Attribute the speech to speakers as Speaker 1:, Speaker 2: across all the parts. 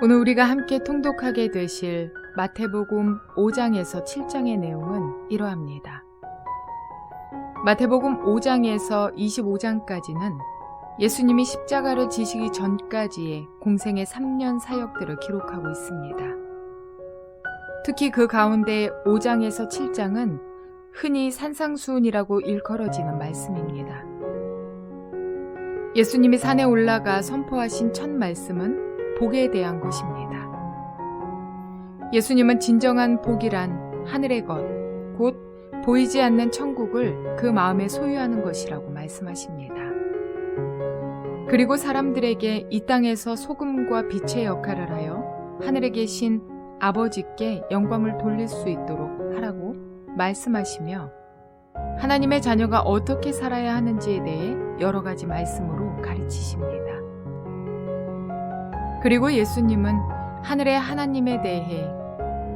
Speaker 1: 오늘 우리가 함께 통독하게 되실 마태복음 5장에서 7장의 내용은 이러합니다. 마태복음 5장에서 25장까지는 예수님이 십자가를 지시기 전까지의 공생의 3년 사역들을 기록하고 있습니다. 특히 그 가운데 5장에서 7장은 흔히 산상수훈이라고 일컬어지는 말씀입니다. 예수님이 산에 올라가 선포하신 첫 말씀은 복에 대한 것입니다. 예수님은 진정한 복이란 하늘의 것, 곧 보이지 않는 천국을 그 마음에 소유하는 것이라고 말씀하십니다. 그리고 사람들에게 이 땅에서 소금과 빛의 역할을 하여 하늘에 계신 아버지께 영광을 돌릴 수 있도록 하라고 말씀하시며 하나님의 자녀가 어떻게 살아야 하는지에 대해 여러 가지 말씀으로 가르치십니다. 그리고 예수님은 하늘의 하나님에 대해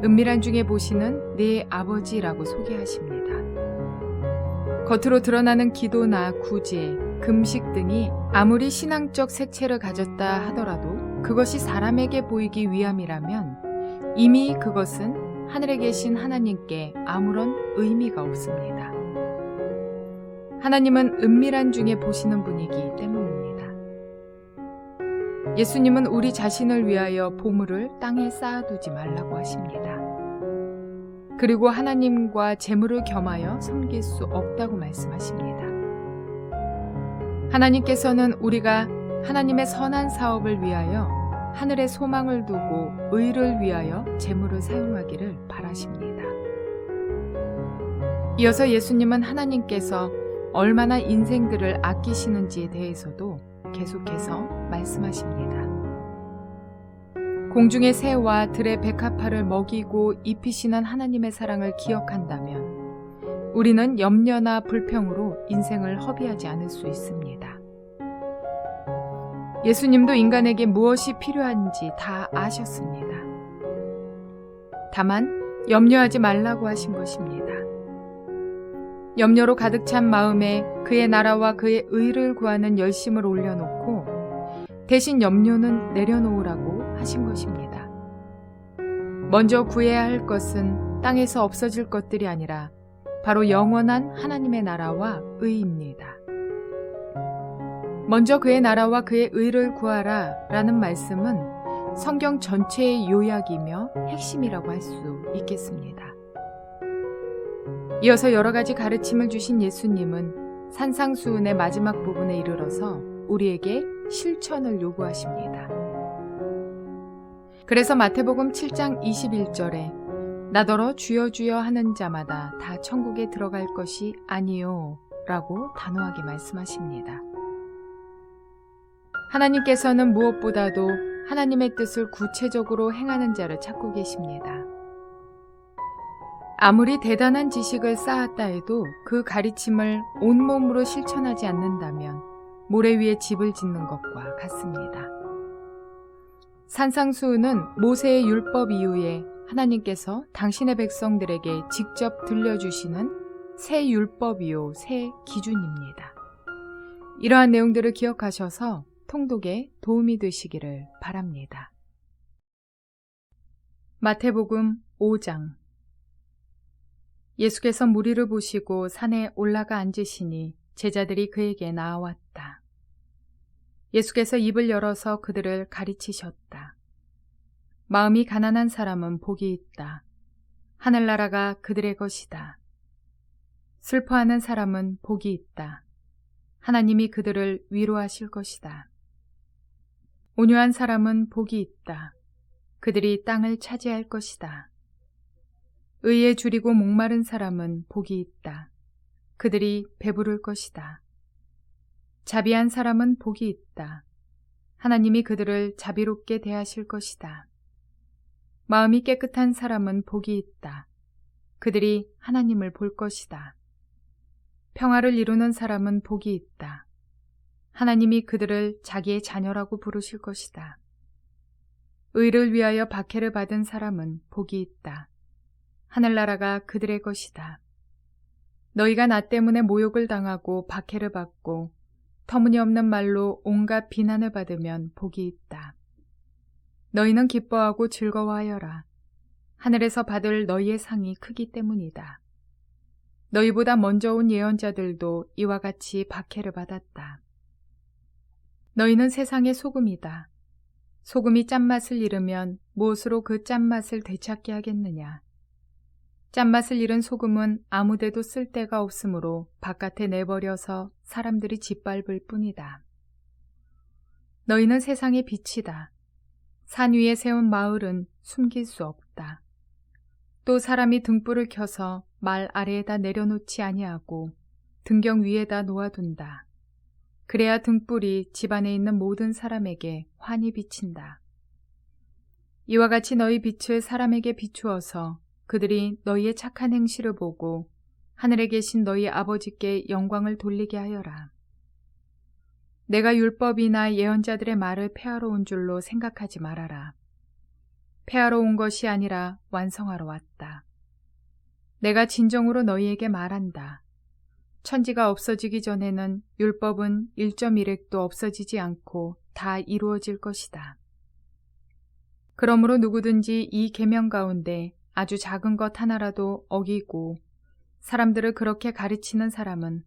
Speaker 1: 은밀한 중에 보시는 내 아버지라고 소개하십니다. 겉으로 드러나는 기도나 구제, 금식 등이 아무리 신앙적 색채를 가졌다 하더라도 그것이 사람에게 보이기 위함이라면 이미 그것은 하늘에 계신 하나님께 아무런 의미가 없습니다. 하나님은 은밀한 중에 보시는 분이기 때문입니다. 예수님은 우리 자신을 위하여 보물을 땅에 쌓아두지 말라고 하십니다. 그리고 하나님과 재물을 겸하여 섬길 수 없다고 말씀하십니다. 하나님께서는 우리가 하나님의 선한 사업을 위하여 하늘의 소망을 두고 의를 위하여 재물을 사용하기를 바라십니다. 이어서 예수님은 하나님께서 얼마나 인생들을 아끼시는지에 대해서도 계속해서 말씀하십니다. 공중의 새와 들의 백합화를 먹이고 입히시는 하나님의 사랑을 기억한다면 우리는 염려나 불평으로 인생을 허비하지 않을 수 있습니다. 예수님도 인간에게 무엇이 필요한지 다 아셨습니다. 다만 염려하지 말라고 하신 것입니다. 염려로 가득 찬 마음에 그의 나라와 그의 의를 구하는 열심을 올려놓고 대신 염려는 내려놓으라고 하신 것입니다. 먼저 구해야 할 것은 땅에서 없어질 것들이 아니라 바로 영원한 하나님의 나라와 의입니다. 먼저 그의 나라와 그의 의를 구하라 라는 말씀은 성경 전체의 요약이며 핵심이라고 할 수 있겠습니다. 이어서 여러 가지 가르침을 주신 예수님은 산상수훈의 마지막 부분에 이르러서 우리에게 실천을 요구하십니다. 그래서 마태복음 7장 21절에 나더러 주여 주여 하는 자마다 다 천국에 들어갈 것이 아니요 라고 단호하게 말씀하십니다. 하나님께서는 무엇보다도 하나님의 뜻을 구체적으로 행하는 자를 찾고 계십니다. 아무리 대단한 지식을 쌓았다 해도 그 가르침을 온몸으로 실천하지 않는다면 모래 위에 집을 짓는 것과 같습니다. 산상수훈은 모세의 율법 이후에 하나님께서 당신의 백성들에게 직접 들려주시는 새 율법이요, 새 기준입니다. 이러한 내용들을 기억하셔서 통독에 도움이 되시기를 바랍니다. 마태복음 5장. 예수께서 무리를 보시고 산에 올라가 앉으시니 제자들이 그에게 나아왔다. 예수께서 입을 열어서 그들을 가르치셨다. 마음이 가난한 사람은 복이 있다. 하늘나라가 그들의 것이다. 슬퍼하는 사람은 복이 있다. 하나님이 그들을 위로하실 것이다. 온유한 사람은 복이 있다. 그들이 땅을 차지할 것이다. 의에 줄이고 목마른 사람은 복이 있다. 그들이 배부를 것이다. 자비한 사람은 복이 있다. 하나님이 그들을 자비롭게 대하실 것이다. 마음이 깨끗한 사람은 복이 있다. 그들이 하나님을 볼 것이다. 평화를 이루는 사람은 복이 있다. 하나님이 그들을 자기의 자녀라고 부르실 것이다. 의를 위하여 박해를 받은 사람은 복이 있다. 하늘나라가 그들의 것이다. 너희가 나 때문에 모욕을 당하고 박해를 받고 터무니없는 말로 온갖 비난을 받으면 복이 있다. 너희는 기뻐하고 즐거워하여라. 하늘에서 받을 너희의 상이 크기 때문이다. 너희보다 먼저 온 예언자들도 이와 같이 박해를 받았다. 너희는 세상의 소금이다. 소금이 짠맛을 잃으면 무엇으로 그 짠맛을 되찾게 하겠느냐. 짠맛을 잃은 소금은 아무데도 쓸 데가 없으므로 바깥에 내버려서 사람들이 짓밟을 뿐이다. 너희는 세상의 빛이다. 산 위에 세운 마을은 숨길 수 없다. 또 사람이 등불을 켜서 말 아래에다 내려놓지 아니하고 등경 위에다 놓아둔다. 그래야 등불이 집안에 있는 모든 사람에게 환히 비친다. 이와 같이 너희 빛을 사람에게 비추어서 그들이 너희의 착한 행실을 보고 하늘에 계신 너희 아버지께 영광을 돌리게 하여라. 내가 율법이나 예언자들의 말을 폐하러 온 줄로 생각하지 말아라. 폐하러 온 것이 아니라 완성하러 왔다. 내가 진정으로 너희에게 말한다. 천지가 없어지기 전에는 율법은 1.1획도 없어지지 않고 다 이루어질 것이다. 그러므로 누구든지 이 계명 가운데 아주 작은 것 하나라도 어기고 사람들을 그렇게 가르치는 사람은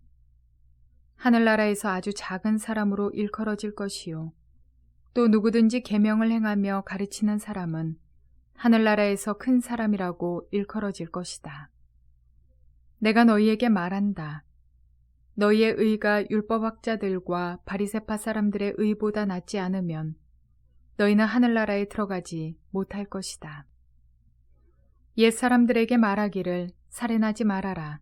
Speaker 1: 하늘나라에서 아주 작은 사람으로 일컬어질 것이요. 또 누구든지 계명을 행하며 가르치는 사람은 하늘나라에서 큰 사람이라고 일컬어질 것이다. 내가 너희에게 말한다. 너희의 의가 율법학자들과 바리새파 사람들의 의보다 낫지 않으면 너희는 하늘나라에 들어가지 못할 것이다. 옛 사람들에게 말하기를 살인하지 말아라.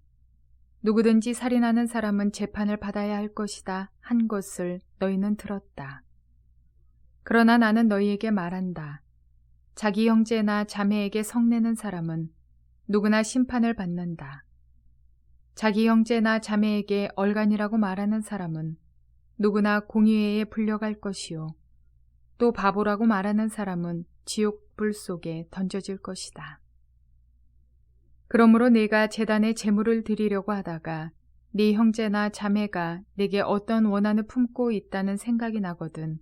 Speaker 1: 누구든지 살인하는 사람은 재판을 받아야 할 것이다 한 것을 너희는 들었다. 그러나 나는 너희에게 말한다. 자기 형제나 자매에게 성내는 사람은 누구나 심판을 받는다. 자기 형제나 자매에게 얼간이라고 말하는 사람은 누구나 공의회에 불려갈 것이요. 또 바보라고 말하는 사람은 지옥불 속에 던져질 것이다. 그러므로 네가 제단에 제물을 드리려고 하다가 네 형제나 자매가 네게 어떤 원한을 품고 있다는 생각이 나거든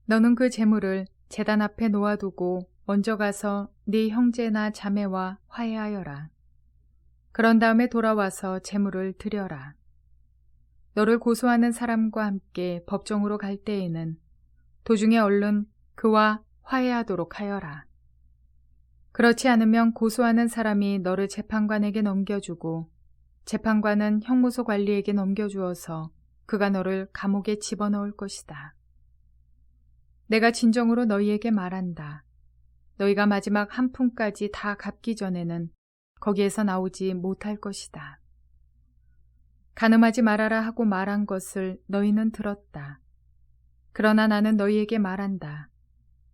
Speaker 1: 너는 그 제물을 제단 앞에 놓아두고 먼저 가서 네 형제나 자매와 화해하여라. 그런 다음에 돌아와서 제물을 드려라. 너를 고소하는 사람과 함께 법정으로 갈 때에는 도중에 얼른 그와 화해하도록 하여라. 그렇지 않으면 고소하는 사람이 너를 재판관에게 넘겨주고 재판관은 형무소 관리에게 넘겨주어서 그가 너를 감옥에 집어넣을 것이다. 내가 진정으로 너희에게 말한다. 너희가 마지막 한 푼까지 다 갚기 전에는 거기에서 나오지 못할 것이다. 간음하지 말아라 하고 말한 것을 너희는 들었다. 그러나 나는 너희에게 말한다.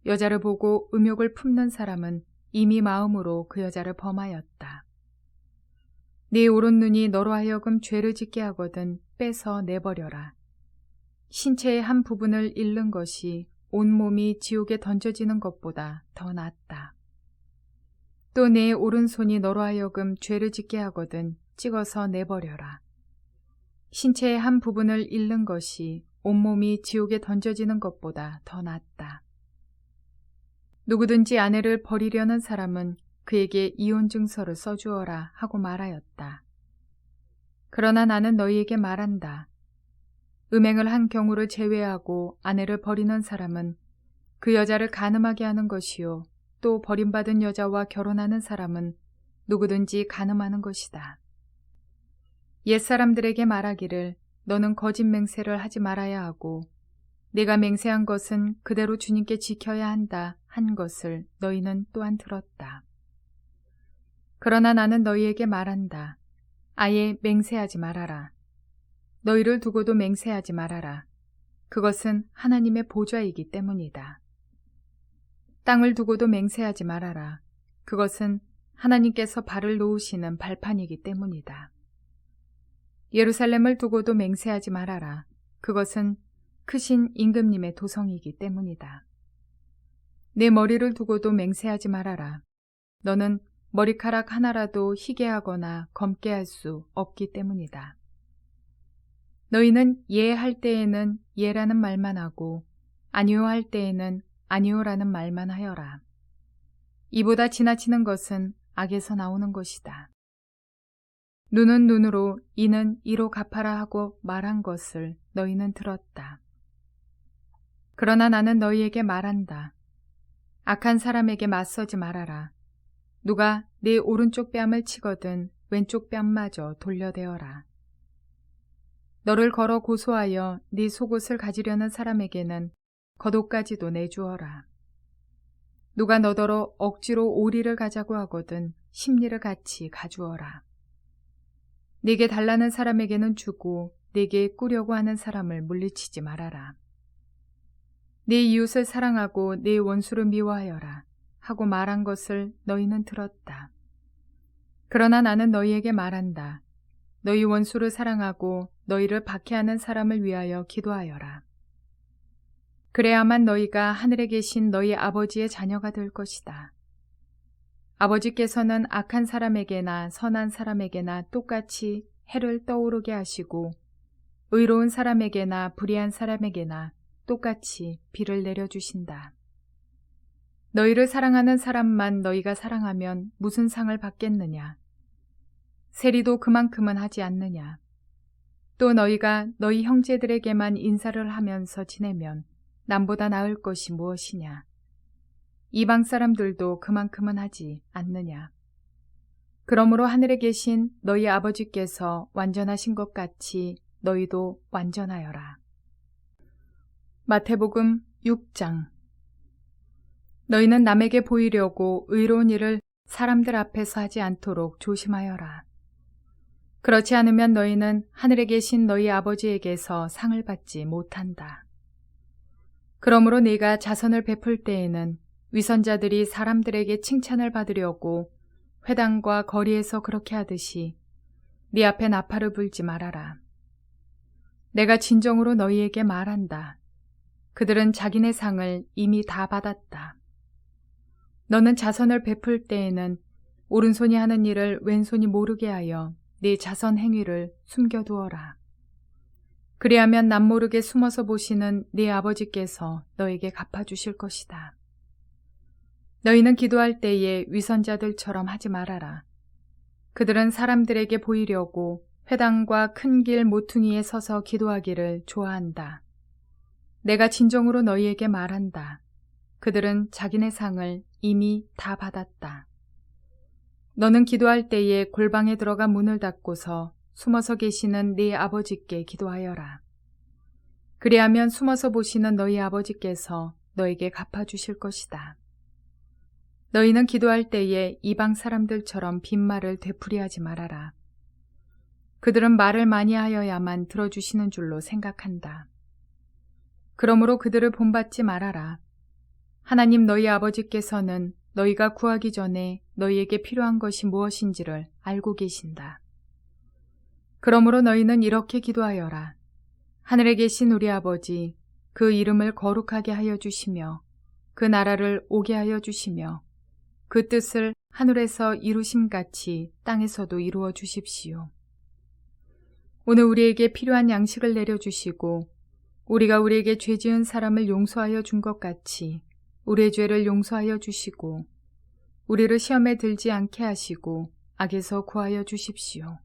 Speaker 1: 여자를 보고 음욕을 품는 사람은 이미 마음으로 그 여자를 범하였다. 네 오른눈이 너로 하여금 죄를 짓게 하거든 빼서 내버려라. 신체의 한 부분을 잃는 것이 온몸이 지옥에 던져지는 것보다 더 낫다. 또 내 오른손이 너로 하여금 죄를 짓게 하거든 찍어서 내버려라. 신체의 한 부분을 잃는 것이 온몸이 지옥에 던져지는 것보다 더 낫다. 누구든지 아내를 버리려는 사람은 그에게 이혼 증서를 써주어라 하고 말하였다. 그러나 나는 너희에게 말한다. 음행을 한 경우를 제외하고 아내를 버리는 사람은 그 여자를 간음하게 하는 것이요. 또 버림받은 여자와 결혼하는 사람은 누구든지 간음하는 것이다. 옛사람들에게 말하기를 너는 거짓 맹세를 하지 말아야 하고 내가 맹세한 것은 그대로 주님께 지켜야 한다 한 것을 너희는 또한 들었다. 그러나 나는 너희에게 말한다. 아예 맹세하지 말아라. 너희를 두고도 맹세하지 말아라. 그것은 하나님의 보좌이기 때문이다. 땅을 두고도 맹세하지 말아라. 그것은 하나님께서 발을 놓으시는 발판이기 때문이다. 예루살렘을 두고도 맹세하지 말아라. 그것은 크신 임금님의 도성이기 때문이다. 내 머리를 두고도 맹세하지 말아라. 너는 머리카락 하나라도 희게 하거나 검게 할 수 없기 때문이다. 너희는 예 할 때에는 예라는 말만 하고 아니요 할 때에는 아니오라는 말만 하여라. 이보다 지나치는 것은 악에서 나오는 것이다. 눈은 눈으로 이는 이로 갚아라 하고 말한 것을 너희는 들었다. 그러나 나는 너희에게 말한다. 악한 사람에게 맞서지 말아라. 누가 네 오른쪽 뺨을 치거든 왼쪽 뺨마저 돌려대어라. 너를 걸어 고소하여 네 속옷을 가지려는 사람에게는 겉옷까지도 내주어라. 누가 너더러 억지로 오리를 가자고 하거든 십리를 같이 가주어라. 네게 달라는 사람에게는 주고 네게 꾸려고 하는 사람을 물리치지 말아라. 네 이웃을 사랑하고 네 원수를 미워하여라 하고 말한 것을 너희는 들었다. 그러나 나는 너희에게 말한다. 너희 원수를 사랑하고 너희를 박해하는 사람을 위하여 기도하여라. 그래야만 너희가 하늘에 계신 너희 아버지의 자녀가 될 것이다. 아버지께서는 악한 사람에게나 선한 사람에게나 똑같이 해를 떠오르게 하시고 의로운 사람에게나 불의한 사람에게나 똑같이 비를 내려주신다. 너희를 사랑하는 사람만 너희가 사랑하면 무슨 상을 받겠느냐? 세리도 그만큼은 하지 않느냐? 또 너희가 너희 형제들에게만 인사를 하면서 지내면 남보다 나을 것이 무엇이냐? 이방 사람들도 그만큼은 하지 않느냐? 그러므로 하늘에 계신 너희 아버지께서 완전하신 것 같이 너희도 완전하여라. 마태복음 6장. 너희는 남에게 보이려고 의로운 일을 사람들 앞에서 하지 않도록 조심하여라. 그렇지 않으면 너희는 하늘에 계신 너희 아버지에게서 상을 받지 못한다. 그러므로 네가 자선을 베풀 때에는 위선자들이 사람들에게 칭찬을 받으려고 회당과 거리에서 그렇게 하듯이 네 앞에 나팔을 불지 말아라. 내가 진정으로 너희에게 말한다. 그들은 자기네 상을 이미 다 받았다. 너는 자선을 베풀 때에는 오른손이 하는 일을 왼손이 모르게 하여 네 자선 행위를 숨겨두어라. 그리하면 남모르게 숨어서 보시는 네 아버지께서 너에게 갚아주실 것이다. 너희는 기도할 때에 위선자들처럼 하지 말아라. 그들은 사람들에게 보이려고 회당과 큰 길 모퉁이에 서서 기도하기를 좋아한다. 내가 진정으로 너희에게 말한다. 그들은 자기네 상을 이미 다 받았다. 너는 기도할 때에 골방에 들어가 문을 닫고서 숨어서 계시는 네 아버지께 기도하여라. 그리하면 숨어서 보시는 너희 아버지께서 너에게 갚아주실 것이다. 너희는 기도할 때에 이방 사람들처럼 빈말을 되풀이하지 말아라. 그들은 말을 많이 하여야만 들어주시는 줄로 생각한다. 그러므로 그들을 본받지 말아라. 하나님 너희 아버지께서는 너희가 구하기 전에 너희에게 필요한 것이 무엇인지를 알고 계신다. 그러므로 너희는 이렇게 기도하여라. 하늘에 계신 우리 아버지, 그 이름을 거룩하게 하여 주시며 그 나라를 오게 하여 주시며 그 뜻을 하늘에서 이루심같이 땅에서도 이루어 주십시오. 오늘 우리에게 필요한 양식을 내려주시고 우리가 우리에게 죄 지은 사람을 용서하여 준 것 같이 우리의 죄를 용서하여 주시고 우리를 시험에 들지 않게 하시고 악에서 구하여 주십시오.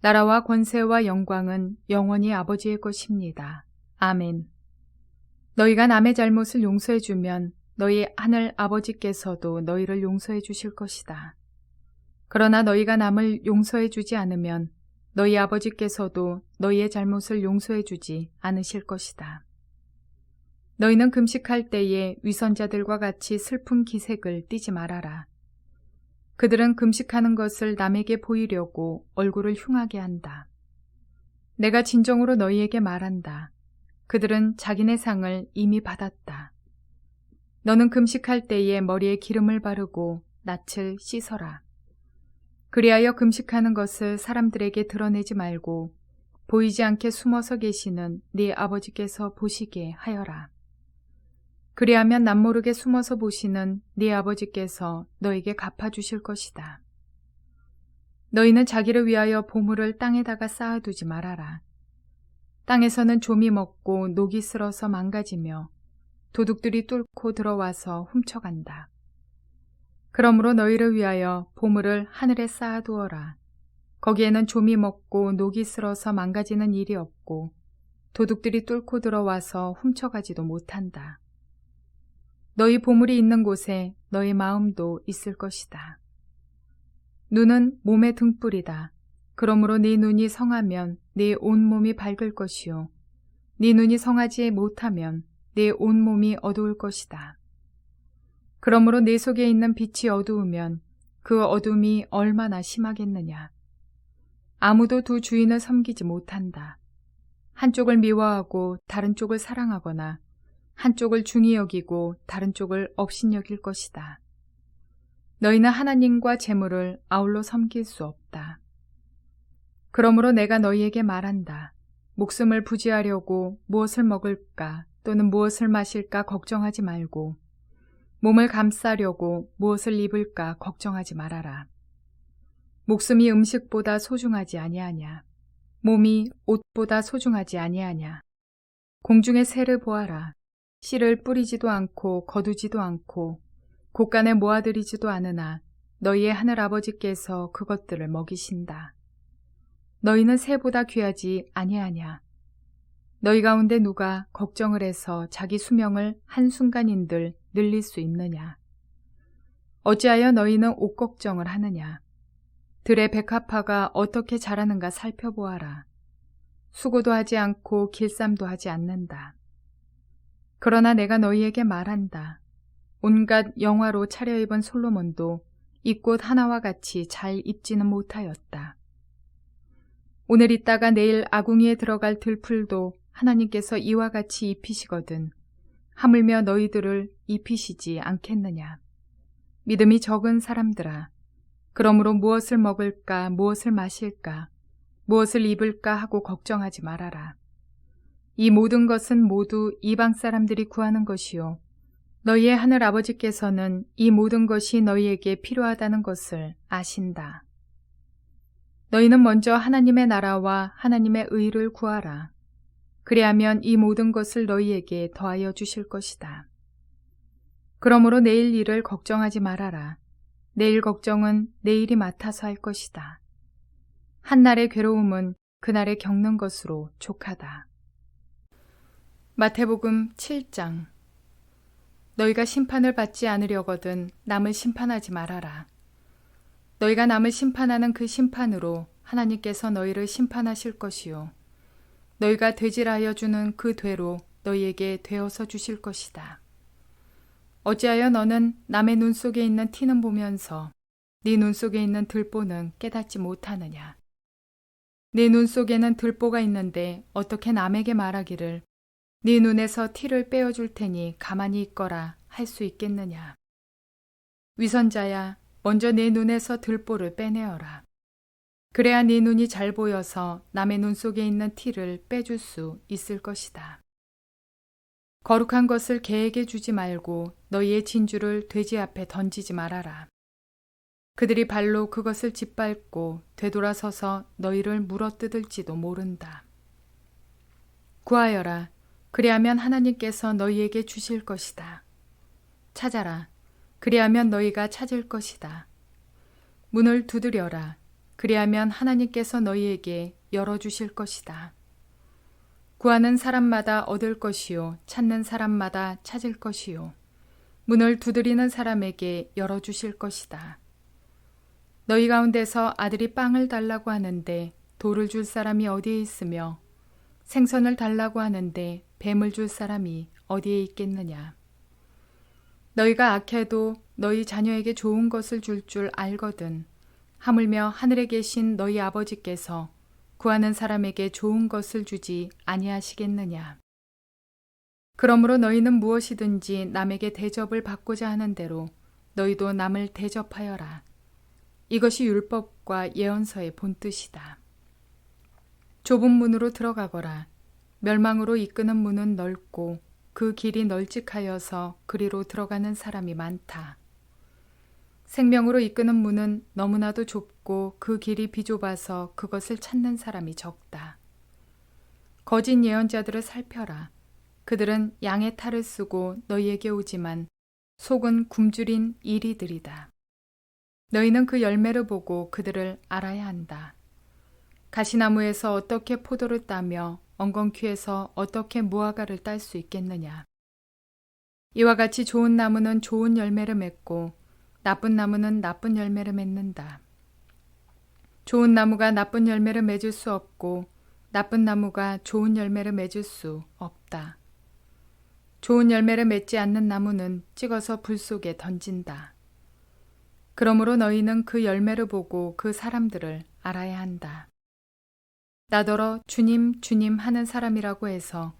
Speaker 1: 나라와 권세와 영광은 영원히 아버지의 것입니다. 아멘. 너희가 남의 잘못을 용서해 주면 너희 하늘 아버지께서도 너희를 용서해 주실 것이다. 그러나 너희가 남을 용서해 주지 않으면 너희 아버지께서도 너희의 잘못을 용서해 주지 않으실 것이다. 너희는 금식할 때에 위선자들과 같이 슬픈 기색을 띠지 말아라. 그들은 금식하는 것을 남에게 보이려고 얼굴을 흉하게 한다. 내가 진정으로 너희에게 말한다. 그들은 자기네 상을 이미 받았다. 너는 금식할 때에 머리에 기름을 바르고 낯을 씻어라. 그리하여 금식하는 것을 사람들에게 드러내지 말고 보이지 않게 숨어서 계시는 네 아버지께서 보시게 하여라. 그리하면 남모르게 숨어서 보시는 네 아버지께서 너에게 갚아주실 것이다. 너희는 자기를 위하여 보물을 땅에다가 쌓아두지 말아라. 땅에서는 좀이 먹고 녹이 쓸어서 망가지며 도둑들이 뚫고 들어와서 훔쳐간다. 그러므로 너희를 위하여 보물을 하늘에 쌓아두어라. 거기에는 좀이 먹고 녹이 슬어서 망가지는 일이 없고 도둑들이 뚫고 들어와서 훔쳐가지도 못한다. 너희 보물이 있는 곳에 너희 마음도 있을 것이다. 눈은 몸의 등불이다. 그러므로 네 눈이 성하면 네 온몸이 밝을 것이요 네 눈이 성하지 못하면 네 온몸이 어두울 것이다. 그러므로 내 속에 있는 빛이 어두우면 그 어둠이 얼마나 심하겠느냐. 아무도 두 주인을 섬기지 못한다. 한쪽을 미워하고 다른 쪽을 사랑하거나 한쪽을 중히 여기고 다른 쪽을 업신여길 것이다. 너희는 하나님과 재물을 아울러 섬길 수 없다. 그러므로 내가 너희에게 말한다. 목숨을 부지하려고 무엇을 먹을까 또는 무엇을 마실까 걱정하지 말고 몸을 감싸려고 무엇을 입을까 걱정하지 말아라. 목숨이 음식보다 소중하지 아니하냐. 몸이 옷보다 소중하지 아니하냐. 공중의 새를 보아라. 씨를 뿌리지도 않고 거두지도 않고 곳간에 모아들이지도 않으나 너희의 하늘 아버지께서 그것들을 먹이신다. 너희는 새보다 귀하지 아니하냐. 너희 가운데 누가 걱정을 해서 자기 수명을 한순간인들 늘릴 수 있느냐. 어찌하여 너희는 옷 걱정을 하느냐. 들의 백합화가 어떻게 자라는가 살펴보아라. 수고도 하지 않고 길쌈도 하지 않는다. 그러나 내가 너희에게 말한다. 온갖 영화로 차려입은 솔로몬도 이 꽃 하나와 같이 잘 입지는 못하였다. 오늘 있다가 내일 아궁이에 들어갈 들풀도 하나님께서 이와 같이 입히시거든 하물며 너희들을 입히시지 않겠느냐. 믿음이 적은 사람들아, 그러므로 무엇을 먹을까 무엇을 마실까 무엇을 입을까 하고 걱정하지 말아라. 이 모든 것은 모두 이방 사람들이 구하는 것이요 너희의 하늘 아버지께서는 이 모든 것이 너희에게 필요하다는 것을 아신다. 너희는 먼저 하나님의 나라와 하나님의 의를 구하라. 그리하면 이 모든 것을 너희에게 더하여 주실 것이다. 그러므로 내일 일을 걱정하지 말아라. 내일 걱정은 내일이 맡아서 할 것이다. 한날의 괴로움은 그날에 겪는 것으로 족하다. 마태복음 7장. 너희가 심판을 받지 않으려거든 남을 심판하지 말아라. 너희가 남을 심판하는 그 심판으로 하나님께서 너희를 심판하실 것이요 너희가 되질하여 주는 그 되로 너희에게 되어서 주실 것이다. 어찌하여 너는 남의 눈 속에 있는 티는 보면서 네 눈 속에 있는 들보는 깨닫지 못하느냐. 네 눈 속에는 들보가 있는데 어떻게 남에게 말하기를 네 눈에서 티를 빼어줄 테니 가만히 있거라 할 수 있겠느냐. 위선자야, 먼저 네 눈에서 들보를 빼내어라. 그래야 네 눈이 잘 보여서 남의 눈 속에 있는 티를 빼줄 수 있을 것이다. 거룩한 것을 개에게 주지 말고 너희의 진주를 돼지 앞에 던지지 말아라. 그들이 발로 그것을 짓밟고 되돌아서서 너희를 물어뜯을지도 모른다. 구하여라. 그리하면 하나님께서 너희에게 주실 것이다. 찾아라. 그리하면 너희가 찾을 것이다. 문을 두드려라. 그리하면 하나님께서 너희에게 열어주실 것이다. 구하는 사람마다 얻을 것이요 찾는 사람마다 찾을 것이요 문을 두드리는 사람에게 열어주실 것이다. 너희 가운데서 아들이 빵을 달라고 하는데 돌을 줄 사람이 어디에 있으며 생선을 달라고 하는데 뱀을 줄 사람이 어디에 있겠느냐. 너희가 악해도 너희 자녀에게 좋은 것을 줄 알거든 하물며 하늘에 계신 너희 아버지께서 구하는 사람에게 좋은 것을 주지 아니하시겠느냐. 그러므로 너희는 무엇이든지 남에게 대접을 받고자 하는 대로 너희도 남을 대접하여라. 이것이 율법과 예언서의 본뜻이다. 좁은 문으로 들어가거라. 멸망으로 이끄는 문은 넓고 그 길이 널찍하여서 그리로 들어가는 사람이 많다. 생명으로 이끄는 문은 너무나도 좁고 그 길이 비좁아서 그것을 찾는 사람이 적다. 거짓 예언자들을 살펴라. 그들은 양의 탈을 쓰고 너희에게 오지만 속은 굶주린 이리들이다. 너희는 그 열매를 보고 그들을 알아야 한다. 가시나무에서 어떻게 포도를 따며 엉겅퀴에서 어떻게 무화과를 딸 수 있겠느냐. 이와 같이 좋은 나무는 좋은 열매를 맺고 나쁜 나무는 나쁜 열매를 맺는다. 좋은 나무가 나쁜 열매를 맺을 수 없고 나쁜 나무가 좋은 열매를 맺을 수 없다. 좋은 열매를 맺지 않는 나무는 찍어서 불 속에 던진다. 그러므로 너희는 그 열매를 보고 그 사람들을 알아야 한다. 나더러 주님, 주님 하는 사람이라고 해서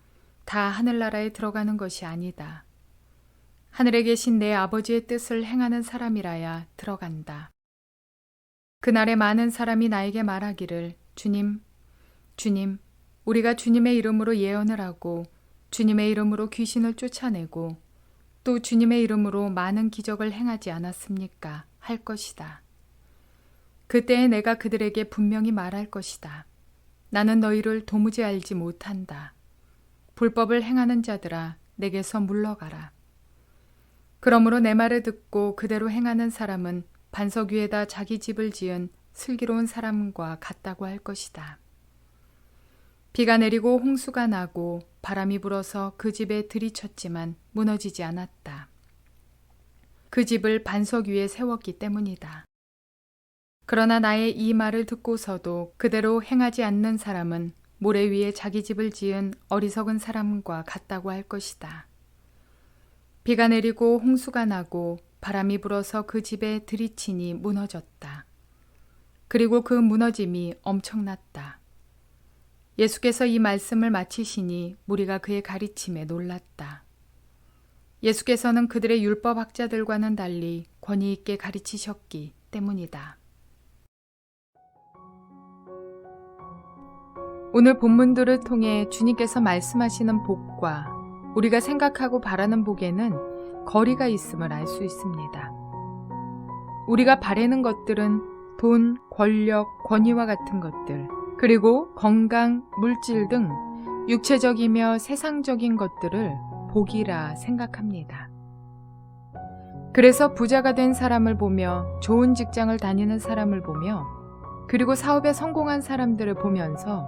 Speaker 1: 다 하늘나라에 들어가는 것이 아니다. 하늘에 계신 내 아버지의 뜻을 행하는 사람이라야 들어간다. 그날에 많은 사람이 나에게 말하기를 주님, 주님, 우리가 주님의 이름으로 예언을 하고 주님의 이름으로 귀신을 쫓아내고 또 주님의 이름으로 많은 기적을 행하지 않았습니까? 할 것이다. 그때에 내가 그들에게 분명히 말할 것이다. 나는 너희를 도무지 알지 못한다. 불법을 행하는 자들아, 내게서 물러가라. 그러므로 내 말을 듣고 그대로 행하는 사람은 반석 위에다 자기 집을 지은 슬기로운 사람과 같다고 할 것이다. 비가 내리고 홍수가 나고 바람이 불어서 그 집에 들이쳤지만 무너지지 않았다. 그 집을 반석 위에 세웠기 때문이다. 그러나 나의 이 말을 듣고서도 그대로 행하지 않는 사람은 모래 위에 자기 집을 지은 어리석은 사람과 같다고 할 것이다. 비가 내리고 홍수가 나고 바람이 불어서 그 집에 들이치니 무너졌다. 그리고 그 무너짐이 엄청났다. 예수께서 이 말씀을 마치시니 무리가 그의 가르침에 놀랐다. 예수께서는 그들의 율법학자들과는 달리 권위 있게 가르치셨기 때문이다. 오늘 본문들을 통해 주님께서 말씀하시는 복과 우리가 생각하고 바라는 복에는 거리가 있음을 알 수 있습니다. 우리가 바라는 것들은 돈, 권력, 권위와 같은 것들, 그리고 건강, 물질 등 육체적이며 세상적인 것들을 복이라 생각합니다. 그래서 부자가 된 사람을 보며 좋은 직장을 다니는 사람을 보며 그리고 사업에 성공한 사람들을 보면서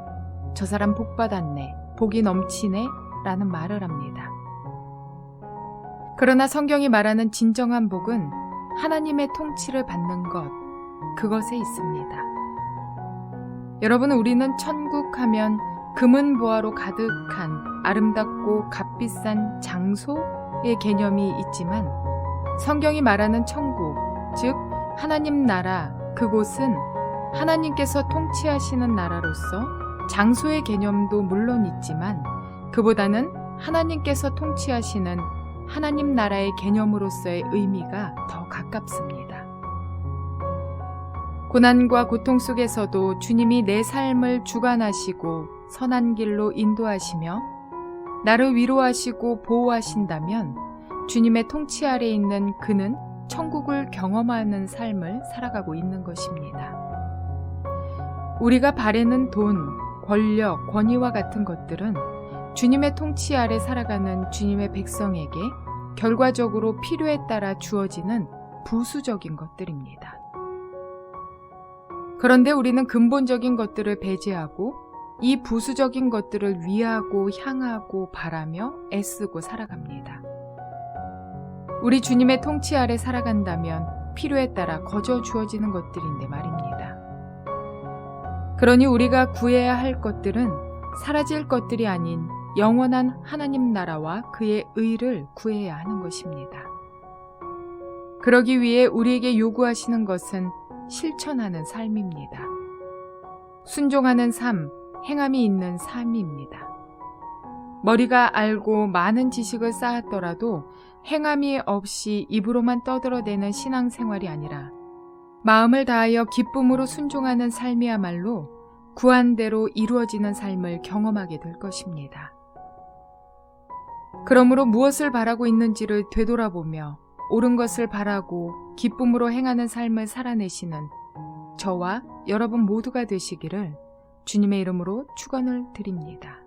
Speaker 1: 저 사람 복 받았네, 복이 넘치네 라는 말을 합니다. 그러나 성경이 말하는 진정한 복은 하나님의 통치를 받는 것, 그것에 있습니다. 여러분, 우리는 천국 하면 금은 보화로 가득한 아름답고 값비싼 장소의 개념이 있지만 성경이 말하는 천국, 즉 하나님 나라, 그곳은 하나님께서 통치하시는 나라로서 장소의 개념도 물론 있지만 그보다는 하나님께서 통치하시는 하나님 나라의 개념으로서의 의미가 더 가깝습니다. 고난과 고통 속에서도 주님이 내 삶을 주관하시고 선한 길로 인도하시며 나를 위로하시고 보호하신다면 주님의 통치 아래 있는 그는 천국을 경험하는 삶을 살아가고 있는 것입니다. 우리가 바라는 돈, 권력, 권위와 같은 것들은 주님의 통치 아래 살아가는 주님의 백성에게 결과적으로 필요에 따라 주어지는 부수적인 것들입니다. 그런데 우리는 근본적인 것들을 배제하고 이 부수적인 것들을 위하고 향하고 바라며 애쓰고 살아갑니다. 우리 주님의 통치 아래 살아간다면 필요에 따라 거저 주어지는 것들인데 말입니다. 그러니 우리가 구해야 할 것들은 사라질 것들이 아닌 영원한 하나님 나라와 그의 의를 구해야 하는 것입니다. 그러기 위해 우리에게 요구하시는 것은 실천하는 삶입니다. 순종하는 삶, 행함이 있는 삶입니다. 머리가 알고 많은 지식을 쌓았더라도 행함이 없이 입으로만 떠들어대는 신앙생활이 아니라 마음을 다하여 기쁨으로 순종하는 삶이야말로 구한 대로 이루어지는 삶을 경험하게 될 것입니다. 그러므로 무엇을 바라고 있는지를 되돌아보며 옳은 것을 바라고 기쁨으로 행하는 삶을 살아내시는 저와 여러분 모두가 되시기를 주님의 이름으로 축원을 드립니다.